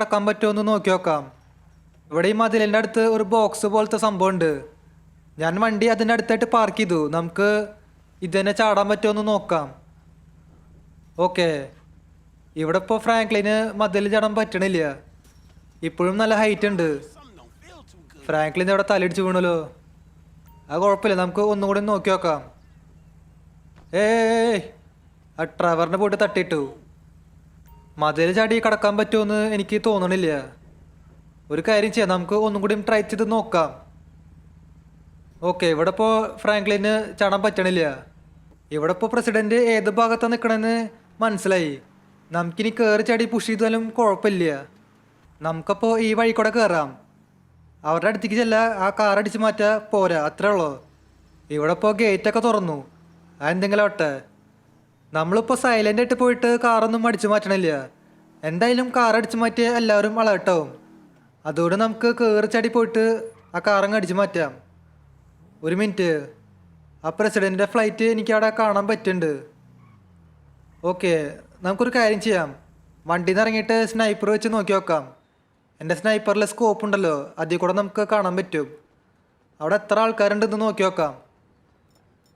കടക്കാൻ പറ്റുമോ നോക്കി നോക്കാം. ഇവിടെ ഈ മതിലിൻ്റെ അടുത്ത് ഒരു ബോക്സ് പോലത്തെ സംഭവം ഉണ്ട്. ഞാൻ വണ്ടി അതിൻ്റെ അടുത്തായിട്ട് പാർക്ക് ചെയ്തു. നമുക്ക് ഇതന്നെ ചാടാൻ പറ്റുമോ നോക്കാം. ഓക്കെ, ഇവിടെ ഇപ്പോൾ ഫ്രാങ്ക്ലിന് മതിൽ ചാടാൻ പറ്റണില്ല. ഇപ്പോഴും നല്ല ഹൈറ്റ് ഉണ്ട്. ഫ്രാങ്ക്ലിൻ്റെ അവിടെ തലയിടിച്ച് വീണല്ലോ. അത് കുഴപ്പമില്ല, നമുക്ക് ഒന്നും കൂടി നോക്കി നോക്കാം. ആ ട്രവറിനെ പോയിട്ട് തട്ടിയിട്ടു. മതിൽ ചാടി കടക്കാൻ പറ്റുമെന്ന് എനിക്ക് തോന്നണില്ല. ഒരു കാര്യം ചെയ്യാം, നമുക്ക് ഒന്നും കൂടി ട്രൈ ചെയ്ത് നോക്കാം. ഓക്കെ, ഇവിടെ ഇപ്പോൾ ഫ്രാങ്ക്ലിന് ചാടാൻ പറ്റണില്ല. ഇവിടെ ഇപ്പോൾ പ്രസിഡന്റ് ഏത് ഭാഗത്താണ് നിൽക്കണമെന്ന് മനസ്സിലായി. നമുക്കിനി കയറി ചാടി പുഷ് ചെയ്താലും കുഴപ്പമില്ല. നമുക്കപ്പോൾ ഈ വഴി കൂടെ കയറാം. അവരുടെ അടുത്തേക്ക് ചെല്ല, ആ കാർ അടിച്ച് മാറ്റാ പോരാ, അത്രേ ഉള്ളൂ. ഇവിടെ ഇപ്പോൾ ഗേറ്റൊക്കെ തുറന്നു. അതെന്തെങ്കിലും ആവട്ടെ. നമ്മളിപ്പോൾ സൈലൻ്റ് ആയിട്ട് പോയിട്ട് കാറൊന്നും അടിച്ചു മാറ്റണില്ല. എന്തായാലും കാർ അടിച്ചു മാറ്റിയ എല്ലാവരും അളർട്ടാവും. അതുകൊണ്ട് നമുക്ക് കയറി ചാടി പോയിട്ട് ആ കാറങ്ങ് അടിച്ചു മാറ്റാം. ഒരു മിനിറ്റ്, ആ പ്രസിഡൻറ്റിൻ്റെ ഫ്ലൈറ്റ് എനിക്ക് അവിടെ കാണാൻ പറ്റുന്നുണ്ട്. ഓക്കെ, നമുക്കൊരു കാര്യം ചെയ്യാം. വണ്ടിയിൽ നിന്ന് ഇറങ്ങിയിട്ട് സ്നൈപ്പർ വെച്ച് നോക്കി നോക്കാം. എൻ്റെ സ്നൈപ്പറിൽ സ്കോപ്പ് ഉണ്ടല്ലോ, അതിൽ കൂടെ നമുക്ക് കാണാൻ പറ്റും. അവിടെ എത്ര ആൾക്കാരുണ്ടെന്ന് നോക്കി നോക്കാം.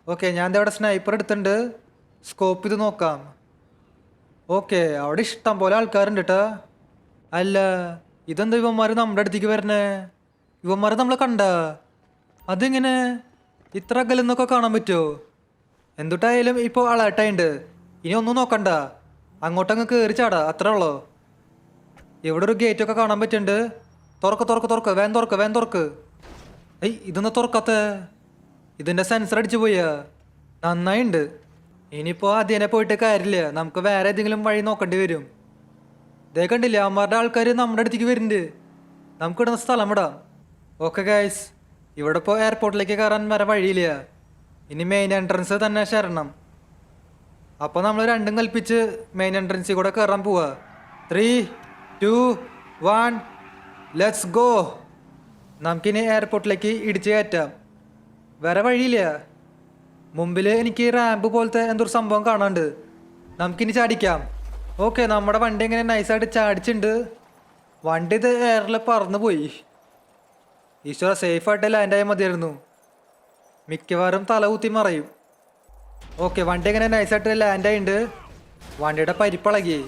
ഓക്കെ, ഞാൻ അവിടെ സ്നൈപ്പർ എടുത്തിട്ടുണ്ട്. സ്കോപ്പ് ഇത് നോക്കാം. ഓക്കെ, അവിടെ ഇഷ്ടം പോലെ ആൾക്കാരുണ്ട് കേട്ടോ. അല്ല, ഇതെന്താ ഇവന്മാർ നമ്മുടെ അടുത്തേക്ക് വരണേ? ഇവന്മാരെ നമ്മളെ കണ്ട അതെങ്ങനെ ഇത്ര അകലെന്നൊക്കെ കാണാൻ പറ്റുമോ? എന്തുട്ടായാലും ഇപ്പോൾ അലേർട്ടായിട്ടുണ്ട്. ഇനി ഒന്നും നോക്കണ്ട, അങ്ങോട്ടങ്ങ് കയറി ചാടാ, അത്രേ ഉള്ളൂ. ഇവിടെ ഒരു ഗേറ്റൊക്കെ കാണാൻ പറ്റുന്നുണ്ട്. തുറക്ക്, വേൻ തുറക്ക്. ഇതൊന്ന് തുറക്കാത്ത, ഇതിൻ്റെ സെൻസർ അടിച്ചു പോയാ. നന്നായിണ്ട്. ഇനിയിപ്പോൾ അതിനെ പോയിട്ട് കാര്യമില്ല, നമുക്ക് വേറെ ഏതെങ്കിലും വഴി നോക്കേണ്ടി വരും. ഇതേ കണ്ടില്ല, അമ്മമാരുടെ ആൾക്കാർ നമ്മുടെ അടുത്തേക്ക് വരുന്നുണ്ട്. നമുക്കിടുന്ന സ്ഥലം വിടാം. ഓക്കെ ഗൈസ്, ഇവിടെ ഇപ്പോൾ എയർപോർട്ടിലേക്ക് കയറാൻ വരെ വഴിയില്ല. ഇനി മെയിൻ എൻട്രൻസ് തന്നെ ശരണം. അപ്പോൾ നമ്മൾ രണ്ടും കൽപ്പിച്ച് മെയിൻ എൻട്രൻസിൽ കൂടെ കയറാൻ പോവാ. 3, 2, 1 ലെറ്റ്സ് ഗോ. നമുക്കിനി എയർപോർട്ടിലേക്ക് ഇടിച്ച് കയറ്റാം. വേറെ വഴിയില്ല. മുമ്പിൽ എനിക്ക് റാമ്പ് പോലത്തെ എന്തൊരു സംഭവം കാണാണ്ട്. നമുക്കിനി ചാടിക്കാം. ഓക്കെ, നമ്മുടെ വണ്ടി ഇങ്ങനെ നൈസായിട്ട് ചാടിച്ചിട്ടുണ്ട്. വണ്ടി ഇത് എയറിൽ പറന്നു പോയി. ഈശ്വര, സേഫായിട്ട് ലാൻഡായാൽ മതിയായിരുന്നു. മിക്കവാറും തല കുത്തി മറയും. ഓക്കെ, വണ്ടി ഇങ്ങനെ നൈസായിട്ട് ലാൻഡായിട്ടുണ്ട്. വണ്ടിയുടെ പരിപ്പളകി.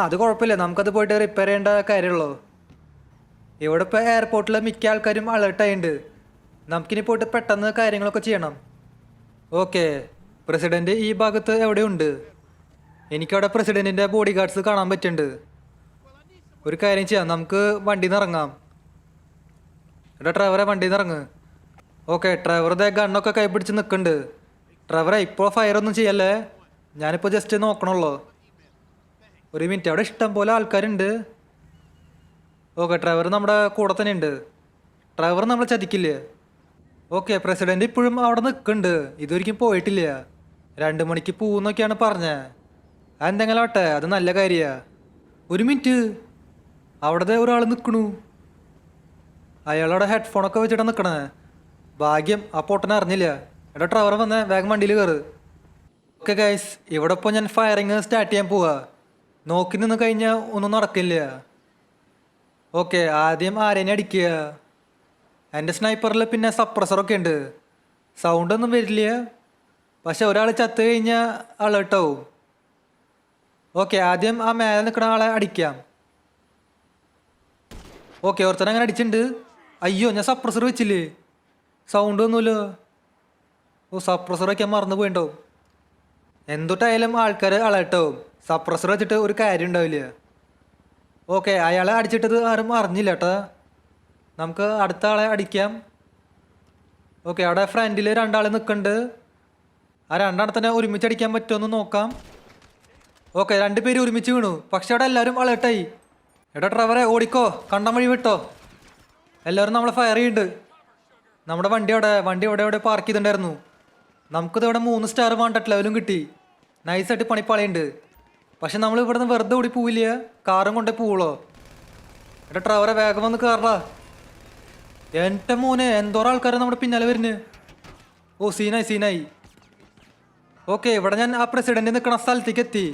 അത് കുഴപ്പമില്ല, നമുക്കത് പോയിട്ട് റിപ്പയർ ചെയ്യേണ്ട കാര്യമുള്ളൂ. ഇവിടെ ഇപ്പോൾ എയർപോർട്ടിൽ മിക്ക ആൾക്കാരും അലേർട്ടായിട്ടുണ്ട്. നമുക്കിനി പോയിട്ട് പെട്ടെന്ന് കാര്യങ്ങളൊക്കെ ചെയ്യണം. ഓക്കെ, പ്രസിഡന്റ് ഈ ഭാഗത്ത് എവിടെയുണ്ട്? എനിക്കവിടെ പ്രസിഡന്റിൻ്റെ ബോഡി ഗാർഡ്സ് കാണാൻ പറ്റുന്നുണ്ട്. ഒരു കാര്യം ചെയ്യാം, നമുക്ക് വണ്ടിയിൽ നിന്ന് ഇറങ്ങാം. എടാ ഡ്രൈവറെ, വണ്ടിയിൽ നിന്ന് ഇറങ്ങ്. ഓക്കെ, ഡ്രൈവറുടെ ഗണ്ണൊക്കെ കൈപിടിച്ച് നിൽക്കുന്നുണ്ട്. ഡ്രൈവറെ, ഇപ്പോൾ ഫയറൊന്നും ചെയ്യല്ലേ, ഞാനിപ്പോൾ ജസ്റ്റ് നോക്കണുള്ളൂ. ഒരു മിനിറ്റ്, അവിടെ ഇഷ്ടം പോലെ ആൾക്കാരുണ്ട്. ഓക്കെ, ഡ്രൈവർ നമ്മുടെ കൂടെ തന്നെ ഉണ്ട്. ഡ്രൈവർ നമ്മളെ ചതിക്കില്ലേ? ഓക്കെ, പ്രസിഡന്റ് ഇപ്പോഴും അവിടെ നിൽക്കുന്നുണ്ട്. ഇതൊരിക്കും പോയിട്ടില്ല. 2 മണിക്ക് പോകുന്നൊക്കെയാണ് പറഞ്ഞത്. അതെന്തെങ്കിലും ആട്ടെ, അത് നല്ല കാര്യമാണ്. ഒരു മിനിറ്റ്, അവിടെ ഒരാൾ നിൽക്കണു. അയാളവിടെ ഹെഡ്ഫോണൊക്കെ വെച്ചിട്ടാണ് നിൽക്കണേ. ഭാഗ്യം ആ പൊട്ടനെ അറിഞ്ഞില്ല. എടാ ഡ്രൈവർ വന്നേ, വേഗം വണ്ടിയിൽ കയറ്. ഓക്കെ ഗൈസ്, ഇവിടെ ഇപ്പോൾ ഞാൻ ഫയറിങ് സ്റ്റാർട്ട് ചെയ്യാൻ പോവാ. നോക്കി നിന്ന് കഴിഞ്ഞാൽ ഒന്നും നടക്കില്ല. ഓക്കെ, ആദ്യം ആരേനെ അടിക്കുക. എൻ്റെ സ്നൈപ്പറിൽ പിന്നെ സപ്രസറൊക്കെ ഉണ്ട്. സൗണ്ടൊന്നും വരില്ല, പക്ഷെ ഒരാൾ ചത്ത് കഴിഞ്ഞാൽ അലേർട്ടാവും. ഓക്കെ, ആദ്യം ആ മേലെ നിൽക്കുന്ന ആളെ അടിക്കാം. ഓക്കെ, ഒരുത്തനെ അങ്ങനെ അടിച്ചിട്ടുണ്ട്. അയ്യോ, ഞാൻ സപ്രസർ വെച്ചില്ലേ, സൗണ്ട് ഒന്നുമില്ലോ. സപ്രസർ വയ്ക്കാൻ മറന്നു പോയിണ്ടാവും. എന്തൊട്ടായാലും ആൾക്കാർ അലേർട്ടാവും. സപ്രസർ വെച്ചിട്ട് ഒരു കാര്യം ഉണ്ടാവില്ല. ഓക്കെ, അയാളെ അടിച്ചിട്ടത് ആരും അറിഞ്ഞില്ല കേട്ടോ. നമുക്ക് അടുത്ത ആളെ അടിക്കാം. ഓക്കെ, അവിടെ ഫ്രണ്ടിൽ 2 ആൾ നിൽക്കുന്നുണ്ട്. ആ 2 തന്നെ ഒരുമിച്ച് അടിക്കാൻ പറ്റുമെന്ന് നോക്കാം. ഓക്കെ, 2 പേര് ഒരുമിച്ച് വീണു, പക്ഷെ അവിടെ എല്ലാവരും അലേർട്ടായി. എടാ ഡ്രൈവറെ, ഓടിക്കോ, കണ്ടം വഴി വിട്ടോ. എല്ലാവരും നമ്മളെ ഫയർ ചെയ്യുന്നുണ്ട്. നമ്മുടെ വണ്ടി എവിടെ പാർക്ക് ചെയ്തിട്ടുണ്ടായിരുന്നു. നമുക്കിത് ഇവിടെ 3 സ്റ്റാർ വാണ്ടട്ട് ലെവലും കിട്ടി. നൈസായിട്ട് പണിപ്പാളിയുണ്ട്. പക്ഷെ നമ്മൾ ഇവിടെ നിന്ന് വെറുതെ ഓടി പോവില്ല, കാറും കൊണ്ടേ പോവുള്ളൂ. എടാ ഡ്രൈവറെ, വേഗം വന്ന് കയറാ. എൻ്റെ മോനെ, എന്തോരം ആൾക്കാരെ നമ്മുടെ പിന്നാലെ വരുന്നു. ഓ, സീനായി. ഓക്കെ, ഇവിടെ ഞാൻ ആ പ്രസിഡന്റ് നിൽക്കുന്ന സ്ഥലത്തേക്ക് എത്തി.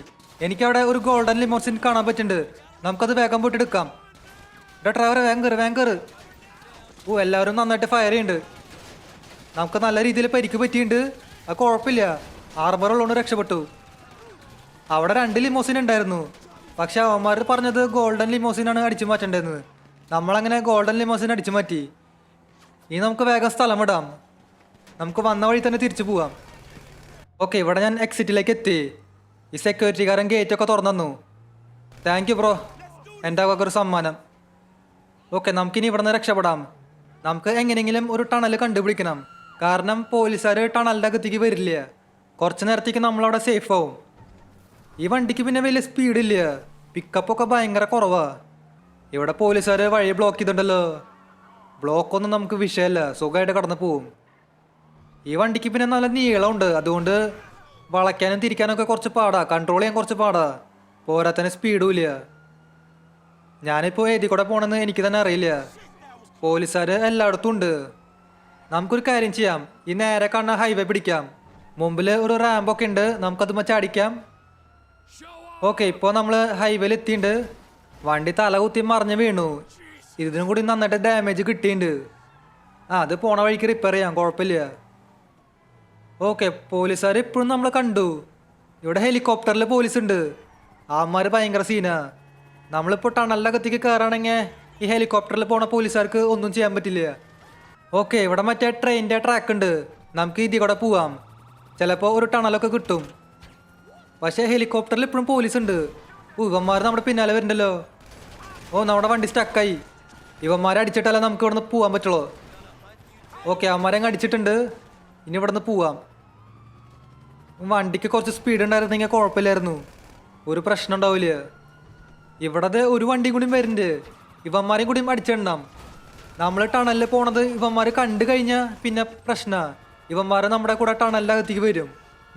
എനിക്കവിടെ ഒരു ഗോൾഡൻ ലിമോസിൻ കാണാൻ പറ്റുന്നുണ്ട്. നമുക്കത് വേഗം പോയിട്ട് എടുക്കാം. ഡ്രൈവറെ വേഗം കയറ്. ഓ എല്ലാവരും നന്നായിട്ട് ഫയർ ചെയ്യുന്നുണ്ട്. നമുക്ക് നല്ല രീതിയിൽ പരിക്ക് പറ്റിയിട്ടുണ്ട്. അത് കുഴപ്പമില്ല, ആർബറുള്ളതുകൊണ്ട് രക്ഷപ്പെട്ടു. അവിടെ 2 ലിമോസിൻ ഉണ്ടായിരുന്നു. പക്ഷെ അവന്മാർ പറഞ്ഞത് ഗോൾഡൻ ലിമോസിനാണ് അടിച്ചു മാറ്റേണ്ടതെന്ന്. നമ്മളങ്ങനെ ഗോൾഡൻ ലിമോസിൻ അടിച്ചു മാറ്റി. ഇനി നമുക്ക് വേഗം സ്ഥലം വിടാം. നമുക്ക് വന്ന വഴി തന്നെ തിരിച്ചു പോവാം. ഓക്കെ, ഇവിടെ ഞാൻ എക്സിറ്റിലേക്ക് എത്തി. ഈ സെക്യൂരിറ്റിക്കാരൻ ഗേറ്റൊക്കെ തുറന്നു. താങ്ക് യു ബ്രോ, എൻ്റെ വക ഒരു സമ്മാനം. ഓക്കെ, നമുക്കിനി ഇവിടെ നിന്ന് രക്ഷപ്പെടാം. നമുക്ക് എങ്ങനെയെങ്കിലും ഒരു ടണൽ കണ്ടുപിടിക്കണം. കാരണം പോലീസുകാർ ടണലിൻ്റെ അകത്തേക്ക് വരില്ല. കുറച്ച് നേരത്തേക്ക് നമ്മളവിടെ സേഫ് ആവും. ഈ വണ്ടിക്ക് പിന്നെ വലിയ സ്പീഡില്ല, പിക്കപ്പൊക്കെ ഭയങ്കര കുറവാ. ഇവിടെ പോലീസുകാർ വഴി ബ്ലോക്ക് ചെയ്തിട്ടുണ്ടല്ലോ. ബ്ലോക്കൊന്നും നമുക്ക് വിഷയമല്ല, സുഖമായിട്ട് കടന്നു പോവും. ഈ വണ്ടിക്ക് പിന്നെ നല്ല നീളമുണ്ട്, അതുകൊണ്ട് വളയ്ക്കാനും തിരിക്കാനൊക്കെ കുറച്ച് പാടാ, കൺട്രോൾ ചെയ്യാൻ കുറച്ച് പാടാ. പോരാത്തന്നെ സ്പീഡും ഇല്ല. ഞാനിപ്പോൾ ഏതി കൂടെ പോകണമെന്ന് എനിക്ക് തന്നെ അറിയില്ല. പോലീസുകാർ എല്ലായിടത്തും ഉണ്ട്. നമുക്കൊരു കാര്യം ചെയ്യാം, ഈ നേരെ കാണുന്ന ഹൈവേ പിടിക്കാം. മുമ്പിൽ ഒരു റാമ്പൊക്കെ ഉണ്ട്, നമുക്കത് ചാടിക്കാം. ഓക്കെ, ഇപ്പോൾ നമ്മൾ ഹൈവേയിൽ എത്തിയിട്ടുണ്ട്. വണ്ടി തല കുത്തി മറിഞ്ഞ് വീണു. ഇതിനും കൂടി നന്നായിട്ട് ഡാമേജ് കിട്ടിയിട്ടുണ്ട്. അത് പോണ വഴിക്ക് റിപ്പയർ ചെയ്യാം, കുഴപ്പമില്ല. ഓക്കെ, പോലീസുകാർ ഇപ്പോഴും നമ്മൾ കണ്ടു. ഇവിടെ ഹെലികോപ്റ്ററിൽ പോലീസ് ഉണ്ട്. അവന്മാർ ഭയങ്കര സീനാ. നമ്മളിപ്പോൾ ടണലിൻ്റെ അകത്തേക്ക് കയറുകയാണെങ്കിൽ ഈ ഹെലികോപ്റ്ററിൽ പോണ പോലീസുകാർക്ക് ഒന്നും ചെയ്യാൻ പറ്റില്ല. ഓക്കെ, ഇവിടെ മറ്റേ ട്രെയിനിൻ്റെ ട്രാക്ക് ഉണ്ട്, നമുക്ക് ഇതിൽ കൂടെ പോവാം. ചിലപ്പോൾ ഒരു ടണലൊക്കെ കിട്ടും. പക്ഷേ ഹെലികോപ്റ്ററിൽ ഇപ്പോഴും പോലീസ് ഉണ്ട്. ഇവന്മാർ നമ്മുടെ പിന്നാലെ വരുന്നുണ്ടല്ലോ. ഓ, നമ്മുടെ വണ്ടി സ്റ്റക്കായി. ഇവന്മാരെ അടിച്ചിട്ടല്ല നമുക്ക് ഇവിടെ നിന്ന് പോകാൻ പറ്റുള്ളൂ. ഓക്കെ, അവന്മാരെ അങ്ങ് അടിച്ചിട്ടുണ്ട്. ഇനി ഇവിടെ നിന്ന് പോവാം. വണ്ടിക്ക് കുറച്ച് സ്പീഡ് ഉണ്ടായിരുന്നെങ്കിൽ കുഴപ്പമില്ലായിരുന്നു, ഒരു പ്രശ്നം ഉണ്ടാവില്ല. ഇവിടെ ഒരു വണ്ടിയും കൂടിയും വരുന്നുണ്ട്, ഇവന്മാരെയും കൂടിയും അടിച്ചിടണം. നമ്മൾ ടണലിൽ പോണത് ഇവന്മാർ കണ്ടു കഴിഞ്ഞാൽ പിന്നെ പ്രശ്നമാണ്. ഇവന്മാർ നമ്മുടെ കൂടെ ടണലിൻ്റെ അകത്തേക്ക് വരും.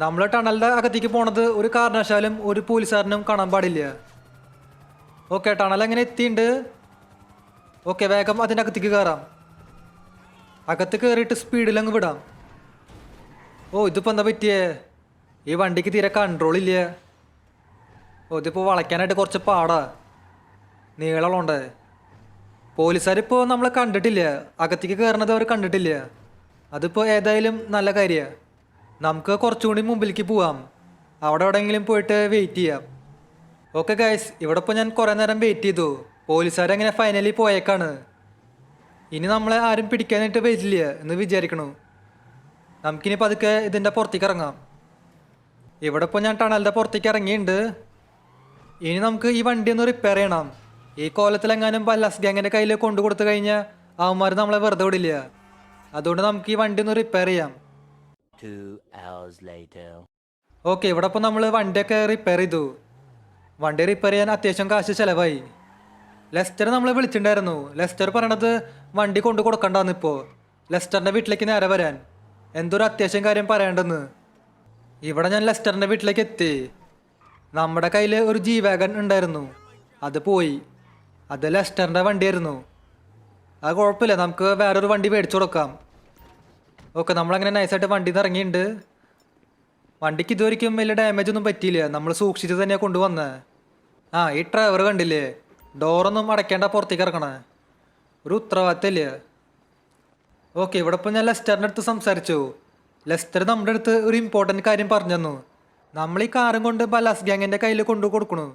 നമ്മൾ ടണലിൻ്റെ അകത്തേക്ക് പോണത് ഒരു കാരണവശാലും ഒരു പോലീസുകാരനും കാണാൻ പാടില്ല. ഓക്കെ, ടണൽ എങ്ങനെ എത്തിയിട്ടുണ്ട്. ഓക്കെ, വേഗം അതിൻ്റെ അകത്തേക്ക് കയറാം. അകത്ത് കയറിയിട്ട് സ്പീഡിലങ്ങ് വിടാം. ഓ, ഇതിപ്പോൾ എന്താ പറ്റിയേ? ഈ വണ്ടിക്ക് തീരെ കൺട്രോൾ ഇല്ല. ഓ, ഇതിപ്പോൾ വളയ്ക്കാനായിട്ട് കുറച്ച് പാടാ, നീളമുണ്ട്. പോലീസുകാരിപ്പോൾ നമ്മളെ കണ്ടിട്ടില്ല, അകത്തേക്ക് കയറണത് അവർ കണ്ടിട്ടില്ല. അതിപ്പോൾ ഏതായാലും നല്ല കാര്യമാണ്. നമുക്ക് കുറച്ചുകൂടി മുമ്പിലേക്ക് പോവാം. അവിടെ എവിടെയെങ്കിലും പോയിട്ട് വെയിറ്റ് ചെയ്യാം. ഓക്കെ ഗൈസ്, ഇവിടെ ഇപ്പോൾ ഞാൻ കുറേ നേരം വെയിറ്റ് ചെയ്തു. പോലീസുകാരെങ്ങനെ ഫൈനലി പോയേക്കാണ്. ഇനി നമ്മളെ ആരും പിടിക്കാനായിട്ട് വരില്ല എന്ന് വിചാരിക്കണു. നമുക്കിനി പതുക്കെ ഇതിൻ്റെ പുറത്തേക്ക് ഇറങ്ങാം. ഇവിടെ ഇപ്പോൾ ഞാൻ ടണലിൻ്റെ പുറത്തേക്ക് ഇറങ്ങിയിട്ടുണ്ട്. ഇനി നമുക്ക് ഈ വണ്ടി ഒന്ന് റിപ്പയർ ചെയ്യണം. ഈ കോലത്തിലെങ്ങാനും ബല്ലാസ് ഗ്യാങ്ങിൻ്റെ കയ്യിൽ കൊണ്ടു കൊടുത്തു കഴിഞ്ഞാൽ അവന്മാർ നമ്മളെ വെറുതെ വിടില്ല. അതുകൊണ്ട് നമുക്ക് ഈ വണ്ടി ഒന്ന് റിപ്പയർ ചെയ്യാം. ഓക്കെ, ഇവിടെ ഇപ്പോൾ നമ്മൾ വണ്ടിയൊക്കെ റിപ്പയർ ചെയ്തു. വണ്ടി റിപ്പയർ ചെയ്യാൻ അത്യാവശ്യം കാശ് ചിലവായി. ലെസ്റ്റർ നമ്മളെ വിളിച്ചിട്ടുണ്ടായിരുന്നു. ലെസ്റ്റർ പറയണത് വണ്ടി കൊണ്ടു കൊടുക്കണ്ടെന്ന്. ഇപ്പോൾ ലെസ്റ്ററിൻ്റെ വീട്ടിലേക്ക് നേരെ വരാൻ എന്തൊരു അത്യാവശ്യം കാര്യം പറയേണ്ടെന്ന്. ഇവിടെ ഞാൻ ലെസ്റ്ററിൻ്റെ വീട്ടിലേക്ക് എത്തി. നമ്മുടെ കയ്യിൽ ഒരു ജി വാഗൺ ഉണ്ടായിരുന്നു, അത് പോയി. അത് ലെസ്റ്ററിൻ്റെ വണ്ടിയായിരുന്നു. അത് കുഴപ്പമില്ല, നമുക്ക് വേറൊരു വണ്ടി മേടിച്ചു കൊടുക്കാം. ഓക്കെ, നമ്മളങ്ങനെ നൈസായിട്ട് വണ്ടിയിൽ നിന്ന് ഇറങ്ങിയിട്ടുണ്ട്. വണ്ടിക്ക് ഇതുവരെയ്ക്കും വലിയ ഡാമേജ് ഒന്നും പറ്റിയില്ല, നമ്മൾ സൂക്ഷിച്ച് തന്നെയാണ് കൊണ്ടുവന്നത്. ഈ ഡ്രൈവർ കണ്ടില്ലേ, ഡോറൊന്നും അടയ്ക്കേണ്ട പുറത്തേക്ക് ഇറക്കണേ, ഒരു ഉത്തരവാദിത്തമില്ല. ഓക്കെ, ഇവിടെ ഇപ്പോൾ ഞാൻ ലെസ്റ്ററിൻ്റെ അടുത്ത് സംസാരിച്ചു. ലെസ്റ്റർ നമ്മുടെ അടുത്ത് ഒരു ഇമ്പോർട്ടൻറ്റ് കാര്യം പറഞ്ഞു തന്നു. നമ്മൾ ഈ കാറും കൊണ്ട് ബലാസ് ഗ്യാങ്ങിൻ്റെ കയ്യിൽ കൊണ്ടു കൊടുക്കണു.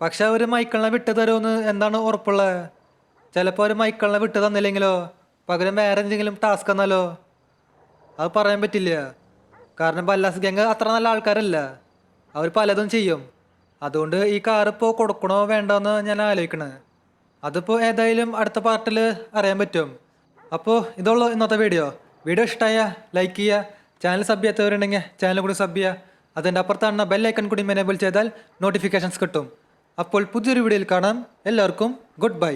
പക്ഷെ അവർ മൈക്കിളിനെ വിട്ടു തരുമെന്ന് എന്താണ് ഉറപ്പുള്ളത്? ചിലപ്പോൾ അവർ മൈക്കിളിനെ വിട്ടു തന്നില്ലെങ്കിലോ, പകരം വേറെ എന്തെങ്കിലും ടാസ്ക് തന്നാലോ? അത് പറയാൻ പറ്റില്ല. കാരണം ബല്ലാസ് ഗ്യാങ് അത്ര നല്ല ആൾക്കാരല്ല, അവർ പലതും ചെയ്യും. അതുകൊണ്ട് ഈ കാർ ഇപ്പോൾ കൊടുക്കണോ വേണ്ടോ എന്ന് ഞാൻ ആലോചിക്കണേ. അതിപ്പോൾ ഏതായാലും അടുത്ത പാർട്ടിൽ അറിയാൻ പറ്റും. അപ്പോൾ ഇതുള്ളൂ ഇന്നത്തെ വീഡിയോ. വീഡിയോ ഇഷ്ടമായ ലൈക്ക് ചെയ്യുക, ചാനൽ സബ് ചെയ്യാത്തവരുണ്ടെങ്കിൽ ചാനൽ കൂടി സബ് ചെയ്യുക. അതിൻ്റെ അപ്പുറത്താണ് ബെല്ലൈക്കൺ കൂടി എനേബിൾ ചെയ്താൽ നോട്ടിഫിക്കേഷൻസ് കിട്ടും. അപ്പോൾ പുതിയൊരു വീഡിയോയിൽ കാണാം. എല്ലാവർക്കും ഗുഡ് ബൈ.